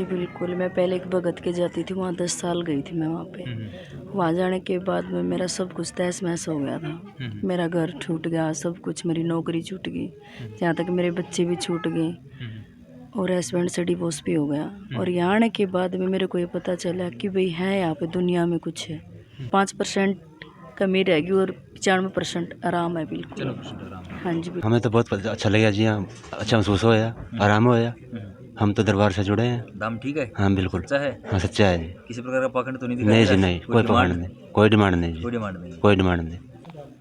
बिल्कुल। मैं पहले एक भगत के जाती थी, वहाँ 10 साल गई थी मैं वहाँ पे। वहाँ जाने के बाद में मेरा सब कुछ तहस-महस हो गया था। मेरा घर छूट गया, सब कुछ, मेरी नौकरी छूट गई, यहाँ तक मेरे बच्चे भी छूट गए और हस्बैंड से डिवोर्स भी हो गया। और यहाँ आने के बाद में मेरे को ये पता चला कि भाई है यहाँ पे दुनिया में कुछ है। 5% कमी रहेगी और 95% आराम है बिल्कुल। हाँ जी बिल्कुल। हमें तो बहुत अच्छा लगा जी, हाँ अच्छा महसूस होया, आराम होया। हम तो दरबार से जुड़े हैं। दाम ठीक है? हाँ बिल्कुल सच्चा है? हाँ सच्चा है जी। किसी प्रकार का पाखंड तो नहीं दिखाया नहीं जा जी रहा? नहीं, कोई डिमांड? पकड़ नहीं, कोई डिमांड नहीं जी, कोई डिमांड नहीं। कोई डिमांड नहीं।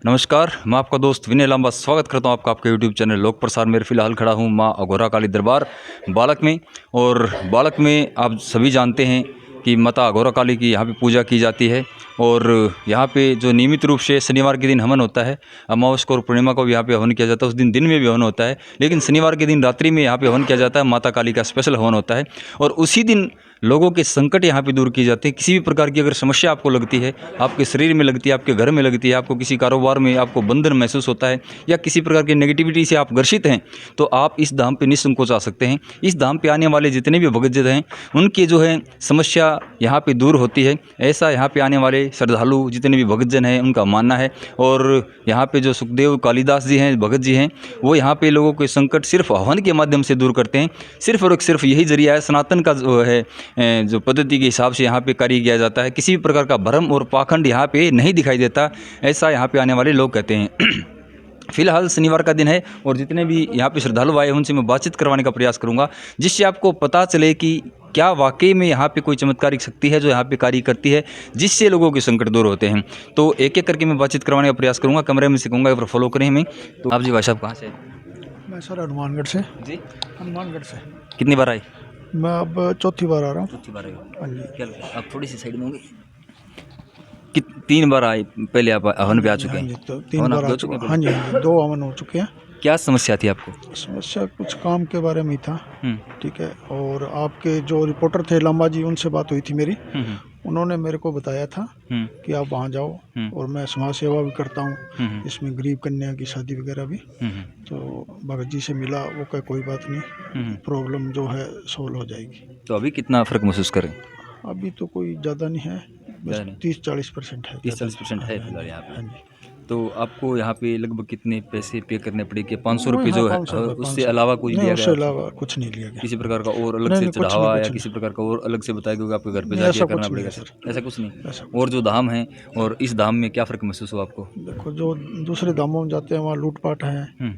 नमस्कार, मैं आपका दोस्त विनय लांबा स्वागत करता हूं आपका आपके YouTube चैनल लोक प्रसार में। फिलहाल खड़ा हूं मां अघोरा काली दरबार बालक में। और बालक में आप सभी जानते हैं कि माता अघोरा काली की यहाँ पे पूजा की जाती है। और यहाँ पे जो नियमित रूप से शनिवार के दिन हवन होता है, अमावस्या और पूर्णिमा को भी यहाँ पे हवन किया जाता है। उस दिन में भी हवन होता है, लेकिन शनिवार के दिन रात्रि में यहाँ पे हवन किया जाता है। माता काली का स्पेशल हवन होता है और उसी दिन लोगों के संकट यहाँ पे दूर किए जाते हैं। किसी भी प्रकार की अगर समस्या आपको लगती है, आपके शरीर में लगती है, आपके घर में लगती है, आपको किसी कारोबार में आपको बंधन महसूस होता है या किसी प्रकार की नेगेटिविटी से आप ग्रसित हैं, तो आप इस धाम पे निसंकोच आ सकते हैं। इस धाम पे आने वाले जितने भी भगतजन हैं, उनकी जो है समस्या यहाँ पे दूर होती है, ऐसा यहाँ पे आने वाले श्रद्धालु जितने भी भगतजन हैं उनका मानना है। और यहाँ पे जो सुखदेव कालिदास जी हैं, भगत जी हैं, वो यहाँ पे लोगों के संकट सिर्फ हवन के माध्यम से दूर करते हैं। सिर्फ और सिर्फ यही जरिया है। सनातन का जो है जो पद्धति के हिसाब से यहाँ पे कार्य किया जाता है। किसी भी प्रकार का भ्रम और पाखंड यहाँ पे नहीं दिखाई देता, ऐसा यहाँ पे आने वाले लोग कहते हैं। फिलहाल शनिवार का दिन है और जितने भी यहाँ पे श्रद्धालु आए हैं उनसे मैं बातचीत करवाने का प्रयास करूँगा, जिससे आपको पता चले कि क्या वाकई में यहाँ पे कोई चमत्कारिक शक्ति है जो यहाँ पे कार्य करती है, जिससे लोगों के संकट दूर होते हैं। तो एक एक करके मैं बातचीत करवाने का प्रयास करूँगा। कैमरे में से कहूँगा एक बार फॉलो करें हमें। तो आप जी भाई साहब कहाँ से? मैं सर हनुमानगढ़ से। जी, हनुमानगढ़ से कितनी बार आए? मैं अब चौथी बार आ रहा हूँ। चौथी बार आए। हाँ जी। क्या आप थोड़ी सी साइड में होंगे? 3 बार आए पहले आप हवन पे आ चुके हाँ हैं? जी, तो 3 हवन आप बार आ दे चुका चुके हैं हूँ। हाँ जी, हाँ जी, 2 हवन हो चुके हैं। क्या समस्या थी आपको? समस्या कुछ काम के बारे में ही था, ठीक है। और आपके जो रिपोर्टर थे लांबा जी, उनसे बात हुई थी मेरी। उन्होंने मेरे को बताया था कि आप वहाँ जाओ, और मैं समाज सेवा भी करता हूँ, इसमें गरीब कन्या की शादी वगैरह भी। तो भगत जी से मिला, वो कहा कोई बात नहीं, प्रॉब्लम जो है सोल्व हो जाएगी। तो अभी कितना फ़र्क महसूस करें? अभी तो कोई ज़्यादा नहीं है, बस 30-40% है। 30-40% है फिलहाल यहाँ हाँ पे। जी। तो आपको यहाँ पे लगभग कितने पैसे पे करने पड़ेंगे? 500 रुपये हाँ, जो है 500 रुपये, उससे 500 अलावा कोई नहीं, लिया उससे गया आपसे? अलावा कुछ नहीं लिया गया। किसी प्रकार का और अलग नहीं, से नहीं, कुछ चढ़ावा नहीं, या कुछ किसी प्रकार का और अलग से बताया क्योंकि आपके घर पे नहीं, जाके ऐसा करना कुछ नहीं पड़ेगा? है सर। ऐसा कुछ नहीं। ऐसा और जो धाम है और इस धाम में क्या फ़र्क महसूस हुआ आपको? देखो, जो दूसरे धामों में जाते हैं वहाँ लूटपाट है,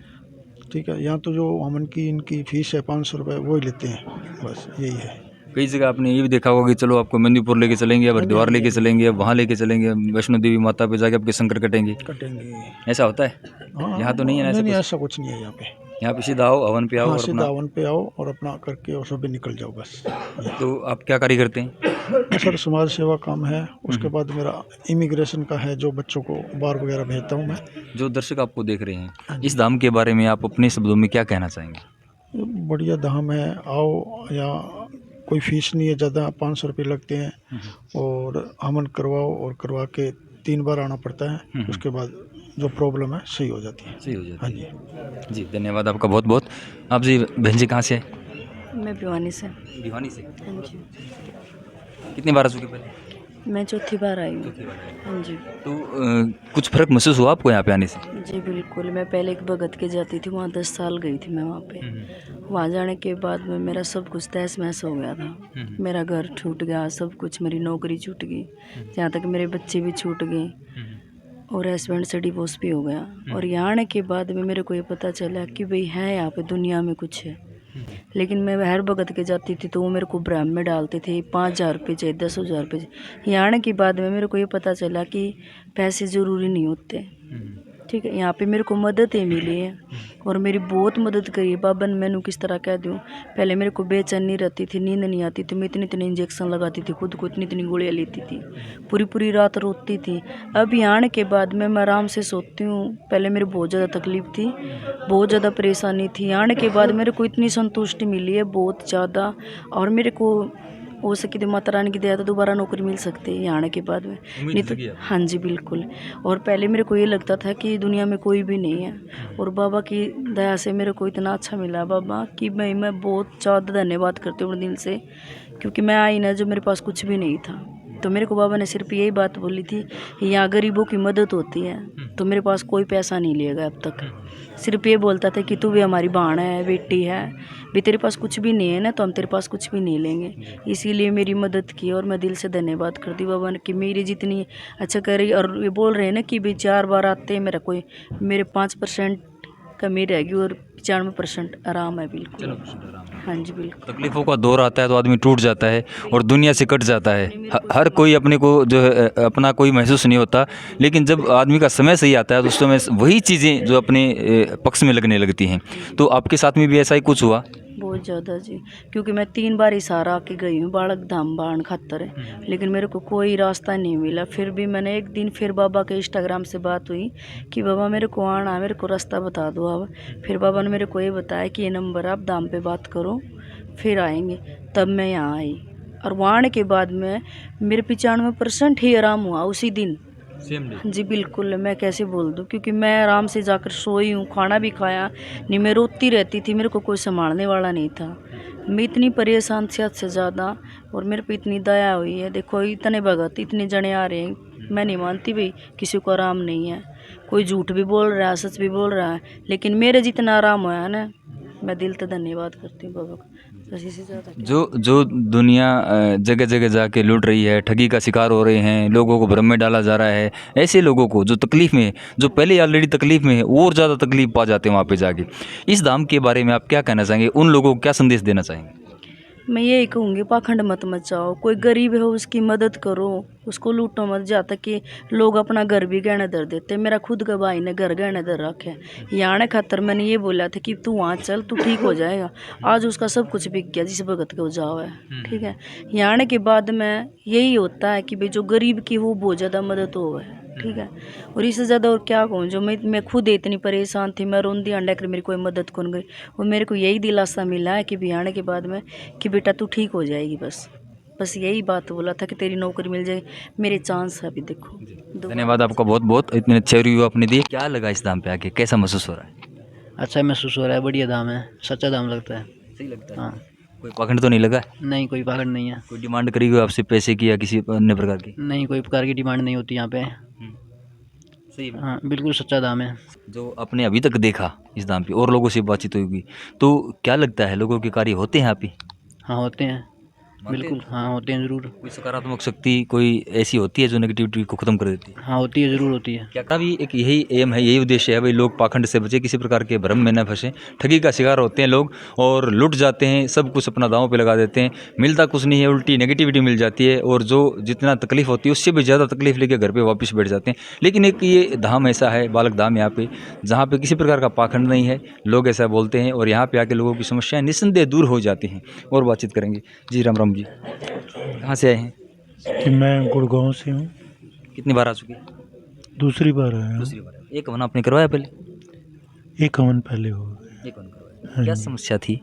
ठीक है। यहाँ तो जो हमन की इनकी फीस है 500 रुपये, वो ही लेते हैं, बस यही है। कई जगह आपने ये भी देखा होगा कि चलो आपको मेहंदीपुर लेके चलेंगे, हरिद्वार लेके चलेंगे, वहाँ लेके चलेंगे, वैष्णो देवी माता पे जाके आपके संकट कटेंगे। ऐसा होता है? हाँ, यहाँ तो नहीं है ना? नहीं, ऐसा ऐसा कुछ नहीं है यहाँ पे। कुछ? यहाँ पे सीधा आओ, हवन पे आओ हाँ, और सीधा अपना। हवन पे आओ और अपना करके और सुबह निकल जाओ, बस। तो आप क्या कार्य करते हैं? सर समाज सेवा काम है, उसके बाद मेरा इमिग्रेशन का है, जो बच्चों को बाहर वगैरह भेजता हूँ मैं। जो दर्शक आपको देख रहे हैं, इस धाम के बारे में आप अपने शब्दों में क्या कहना चाहेंगे? बढ़िया धाम है, आओ। या कोई फीस नहीं है ज़्यादा, 500 रुपये लगते हैं, और हवन करवाओ, और करवा के 3 बार आना पड़ता है। उसके बाद जो प्रॉब्लम है सही हो जाती है। सही हो जाती हाँ है। जी। जी, धन्यवाद आपका बहुत बहुत। आप जी बहन जी कहाँ से? मैं भिवानी से। भिवानी से। हाँ जी। कितनी बार आ चुके पहले? मैं चौथी बार आई हूँ। हाँ जी। तो कुछ फ़र्क महसूस हुआ आपको यहाँ पे आने से? जी बिल्कुल। मैं पहले एक भगत के जाती थी, वहाँ 10 साल गई थी मैं वहाँ पे। वहाँ जाने के बाद में मेरा सब कुछ तहस-महस हो गया था। मेरा घर छूट गया, सब कुछ, मेरी नौकरी छूट गई, यहाँ तक मेरे बच्चे भी छूट गए और हस्बैंड से डिवोर्स भी हो गया। और यहाँ आने के बाद में मेरे को ये पता चला कि भाई है यहाँ पे दुनिया में कुछ है। लेकिन मैं हर भगत के जाती थी तो वो मेरे को भ्रम में डालते थे, 5,000 रुपये चाहिए, 10,000 रुपये चाहिए। यहाँ आने के बाद में मेरे को ये पता चला कि पैसे ज़रूरी नहीं होते, ठीक है। यहाँ पे मेरे को मदद ही मिली है और मेरी बहुत मदद करी है बाबा ने। मैंने किस तरह कह दूँ, पहले मेरे को बेचैनी रहती थी, नींद नहीं आती थी, मैं इतने इतने इंजेक्शन लगाती थी, खुद को इतनी इतनी गोलियाँ लेती थी, पूरी पूरी रात रोती थी। अब यहाँ आने के बाद में मैं आराम से सोती हूँ। पहले मेरी बहुत ज़्यादा तकलीफ़ थी, बहुत ज़्यादा परेशानी थी। यहाँ आने के बाद मेरे को इतनी संतुष्टि मिली है, बहुत ज़्यादा। और मेरे को हो सके तो माता रानी की दया तो दोबारा नौकरी मिल सकती है यहाँ आने के बाद में, नहीं तो। हाँ जी बिल्कुल। और पहले मेरे को ये लगता था कि दुनिया में कोई भी नहीं है, और बाबा की दया से मेरे को इतना अच्छा मिला बाबा कि मैं बहुत ज़्यादा धन्यवाद करती हूँ दिल से क्योंकि मैं आई ना, जो मेरे पास कुछ भी नहीं था, तो मेरे को बाबा ने सिर्फ यही बात बोली थी, यहाँ गरीबों की मदद होती है, तो मेरे पास कोई पैसा नहीं लिएगा अब तक। सिर्फ ये बोलता था कि तू भी हमारी बहन है, बेटी है, भी तेरे पास कुछ भी नहीं है ना, तो हम तेरे पास कुछ भी नहीं लेंगे। इसीलिए मेरी मदद की, और मैं दिल से धन्यवाद करती बाबा ने कि मेरी जितनी अच्छा करी। और ये बोल रहे हैं ना कि भाई 4 बार आते हैं, मेरे 5% कमी रहेगी और 95% आराम है, बिल्कुल। हाँ जी, बिल्कुल। तकलीफ़ों का दौर आता है तो आदमी टूट जाता है और दुनिया से कट जाता है। हर कोई अपने को जो है अपना कोई महसूस नहीं होता, लेकिन जब आदमी का समय सही आता है तो उस समय वही चीज़ें जो अपने पक्ष में लगने लगती हैं। तो आपके साथ में भी ऐसा ही कुछ हुआ? बहुत ज़्यादा जी, क्योंकि मैं 3 बार इशारा आके गई हूँ बालक धाम बाण खातर है, लेकिन मेरे को कोई रास्ता नहीं मिला। फिर भी मैंने एक दिन फिर बाबा के इंस्टाग्राम से बात हुई कि बाबा मेरे को आना है, मेरे को रास्ता बता दो आप। फिर बाबा ने मेरे को ये बताया कि ये नंबर आप धाम पे बात करो, फिर आएंगे। तब मैं यहाँ आई, और वहाँ आने के बाद में मेरे 95% ही आराम हुआ उसी दिन। जी बिल्कुल, मैं कैसे बोल दूँ, क्योंकि मैं आराम से जाकर सोई हूँ, खाना भी खाया नहीं, मैं रोती रहती थी, मेरे को कोई संभालने वाला नहीं था। मैं इतनी परेशान थी हद से ज़्यादा, और मेरे पे इतनी दया हुई है। देखो इतने भगत, इतने जने आ रहे हैं, मैं नहीं मानती भाई किसी को आराम नहीं है। कोई झूठ भी बोल रहा है, सच भी बोल रहा है, लेकिन मेरे जितना आराम हुआ है ना, मैं दिल से धन्यवाद करती हूँ बाबा का। इसी से ज़्यादा जो दुनिया जगह जगह जाके लूट रही है, ठगी का शिकार हो रहे हैं, लोगों को भ्रम में डाला जा रहा है, ऐसे लोगों को जो तकलीफ़ में, जो पहले ऑलरेडी तकलीफ़ में है, और ज़्यादा तकलीफ पा जाते हैं वहाँ पे जाके। इस धाम के बारे में आप क्या कहना चाहेंगे? उन लोगों को क्या संदेश देना चाहेंगे? मैं यही कहूँगी, पाखंड मत मचाओ। कोई गरीब है उसकी मदद करो, उसको लूटो मत। जहाँ तक कि लोग अपना घर भी गहने धर देते। मेरा खुद का भाई ने घर गहने धर रखे हैं। यहाँ आने खातर मैंने ये बोला था कि तू वहाँ चल, तू ठीक हो जाएगा। आज उसका सब कुछ बिक गया जिस भगत के जाओ है, ठीक है। यहाँ आने के बाद में यही होता है कि भाई जो गरीब की वो बहुत ज़्यादा मदद हो है, ठीक है। और इससे ज़्यादा और क्या कहूँ, जो मैं खुद इतनी परेशान थी, मैं रोंदी अंडा कर मेरी कोई मदद कौन गई। और मेरे को यही दिलासा मिला है कि भी आने के बाद में कि बेटा तू ठीक हो जाएगी। बस यही बात बोला था कि तेरी नौकरी मिल जाएगी। मेरे चांस है अभी, देखो। धन्यवाद आपका बहुत बहुत, इतने अच्छे रिव्यू आपने दिए। क्या लगा इस धाम पे आके, कैसा महसूस हो रहा है? अच्छा महसूस हो रहा है, बढ़िया दाम है, सच्चा दाम लगता है। सही लगता है। हाँ, कोई पाखंड तो नहीं लगा? नहीं कोई पाखंड नहीं है। कोई डिमांड करी हुई आपसे पैसे की या किसी अन्य प्रकार की? नहीं कोई प्रकार की डिमांड नहीं होती यहाँ पे। सही। हाँ बिल्कुल सच्चा दाम है। जो आपने अभी तक देखा इस दाम पे और लोगों से बातचीत होगी, तो क्या लगता है लोगों के कार्य होते हैं यहाँ पे? हाँ होते हैं, बिल्कुल हाँ होते हैं ज़रूर। कोई सकारात्मक शक्ति कोई ऐसी होती है जो नेगेटिविटी को ख़त्म कर देती है? हाँ होती है, ज़रूर होती है। क्या भी एक यही एम है, यही उद्देश्य है भाई, लोग पाखंड से बचे, किसी प्रकार के भ्रम में न फंसे। ठगी का शिकार होते हैं लोग और लुट जाते हैं, सब कुछ अपना दांव पे लगा देते हैं, मिलता कुछ नहीं है, उल्टी नेगेटिविटी मिल जाती है, और जो जितना तकलीफ होती है उससे भी ज़्यादा तकलीफ लेके घर पे वापस बैठ जाते हैं। लेकिन एक ये धाम ऐसा है, बालक धाम यहाँ पे, जहाँ पे किसी प्रकार का पाखंड नहीं है, लोग ऐसा बोलते हैं, और यहाँ पे आके लोगों की समस्याएं निस्संदेह दूर हो जाती हैं। और बातचीत करेंगे। जी राम राम जी, कहाँ से आए हैं? कि मैं गुड़गांव से हूँ। कितनी बार आ चुके हैं? दूसरी बार आया हूँ। दूसरी बार। एक हवन आपने करवाया पहले? एक हवन पहले हो गया। एक हवन करवाया। क्या समस्या थी?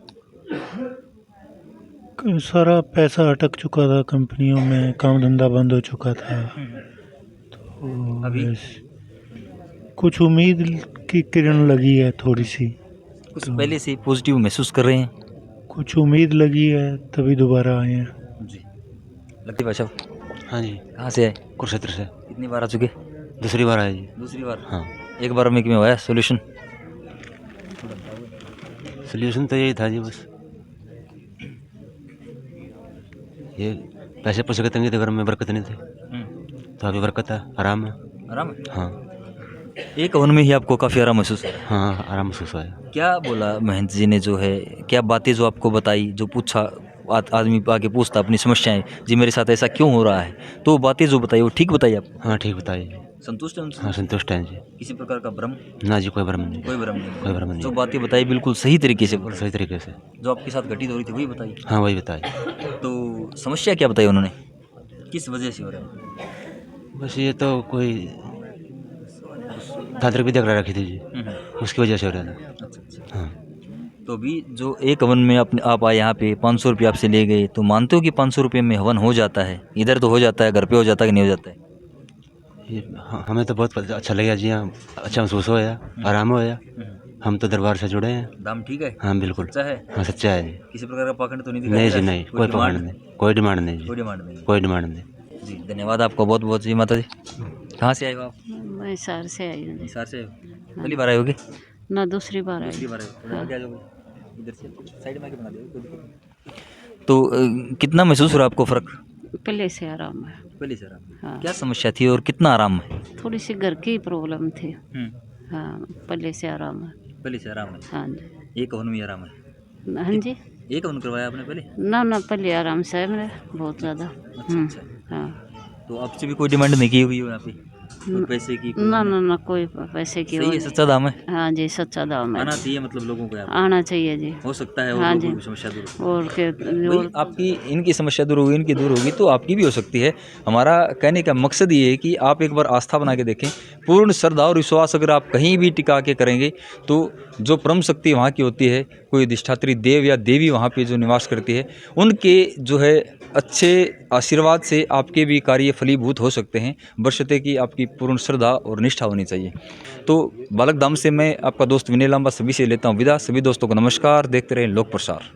सारा पैसा अटक चुका था, कंपनियों में काम धंधा बंद हो चुका था। तो अभी? कुछ उम्मीद की किरण लगी है थोड़ी सी, कुछ पहले से पॉजिटिव महसूस कर रहे हैं? कुछ उम्मीद लगी है, तभी दोबारा आए हैं। जी। लगती भाषा। हाँ जी, कहाँ से आए? कुरुक्षेत्र से। कितनी बार आ चुके? दूसरी बार आए जी। दूसरी बार। हाँ, एक बार में क्यों आया सोल्यूशन? सोल्यूशन तो यही था जी, बस ये पैसे पैसे की तंगी थी, घर में बरकत नहीं थी, तो अभी बरकत है, आराम है। आराम है? हाँ एक हवन में ही आपको काफ़ी आराम महसूस है? हाँ, आराम महसूस हुआ है। क्या बोला महंत जी ने, जो है क्या बातें जो आपको बताई, जो पूछा आदमी आके पूछता अपनी समस्याएं, जी मेरे साथ ऐसा क्यों हो रहा है, तो वो बातें जो बताई वो ठीक बताई आपको? हाँ ठीक बताइए। संतुष्ट है उनसे? हाँ संतुष्ट हैं जी। किसी प्रकार का भ्रम? ना जी, कोई भ्रम नहीं, कोई भ्रम नहीं? कोई भ्रम नहीं। जो बातें बताई बिल्कुल सही तरीके से सही तरीके से जो आपके साथ घटित हो रही थी वही बताई? हाँ वही बताइए। तो समस्या क्या बताई उन्होंने, किस वजह से हो रहा है? बस ये तो कोई तांत्रिक विद्या करा रखी थी जी, उसकी वजह से हो रहा था। अच्छा अच्छा। हाँ तो अभी जो एक हवन में आप आए यहाँ पे 500 रुपये आपसे ले गए, तो मानते हो कि 500 रुपये में हवन हो जाता है? इधर तो हो जाता है, घर पे हो जाता है कि नहीं हो जाता है? ये हमें तो बहुत अच्छा लगा जी, हाँ अच्छा महसूस होया, आराम होया। हम तो दरबार से जुड़े हैं। दाम ठीक है? हाँ बिल्कुल, अच्छा है? हाँ सच्चा है जी। किसी प्रकार का पाखंड तो नहीं दिखा? नहीं जी नहीं, कोई पाखंड नहीं। कोई डिमांड नहीं जी, कोई डिमांड नहीं कोई डिमांड नहीं। जी। धन्यवाद आपको बहुत बहुत जी माता जी। कहाँ से आए हो आप? मैं हिसार से आई हूँ। हिसार से आए हो? पहली बार आए होगे? ना दूसरी बार आई। दूसरी बार आए हो? थोड़ा आगे आ जाओगे, इधर से साइड में आके बना दो, कोई दिक्कत नहीं। तो कितना महसूस हो रहा है आपको फ़र्क? पहले से आराम है। पहले से आराम। हाँ। क्या समस्या थी और कितना आराम है? थोड़ी सी घर की प्रॉब्लम थी। हाँ, पहले से आराम है। पहले से आराम है। हाँ जी। एक हवन में आराम है। हाँ जी। एक हवन करवाया आपने पहले? ना पहले आराम से है मेरे बहुत ज़्यादा। अच्छा। हाँ। तो आपसे भी कोई डिमांड नहीं की हुई हो यहाँ पे? कोई पैसे की? ना कोई पैसे की। सही है, सच्चा दाम है। हाँ जी, सच्चा दाम है। आना चाहिए मतलब लोगों को यहाँ पे। आना चाहिए जी। हो सकता है और हाँ लोगों जी। की समस्या दूर हो। और के भाई आपकी इनकी समस्या दूर होगी, इनकी दूर होगी तो आपकी भी हो सकती है। हमारा कहने का मकसद ये है कि आप एक बार आस्था बना के देखें। पूर्ण श्रद्धा और विश्वास अगर आप कहीं भी टिका के करेंगे तो जो परम शक्ति वहाँ की होती है, कोई अधिष्ठात्री देव या देवी वहाँ पे जो निवास करती है, उनके जो है अच्छे आशीर्वाद से आपके भी कार्य फलीभूत हो सकते हैं, बशर्ते कि आपकी पूर्ण श्रद्धा और निष्ठा होनी चाहिए। तो बालक धाम से मैं आपका दोस्त विनय लांबा सभी से लेता हूँ विदा। सभी दोस्तों को नमस्कार। देखते रहें लोक प्रसार।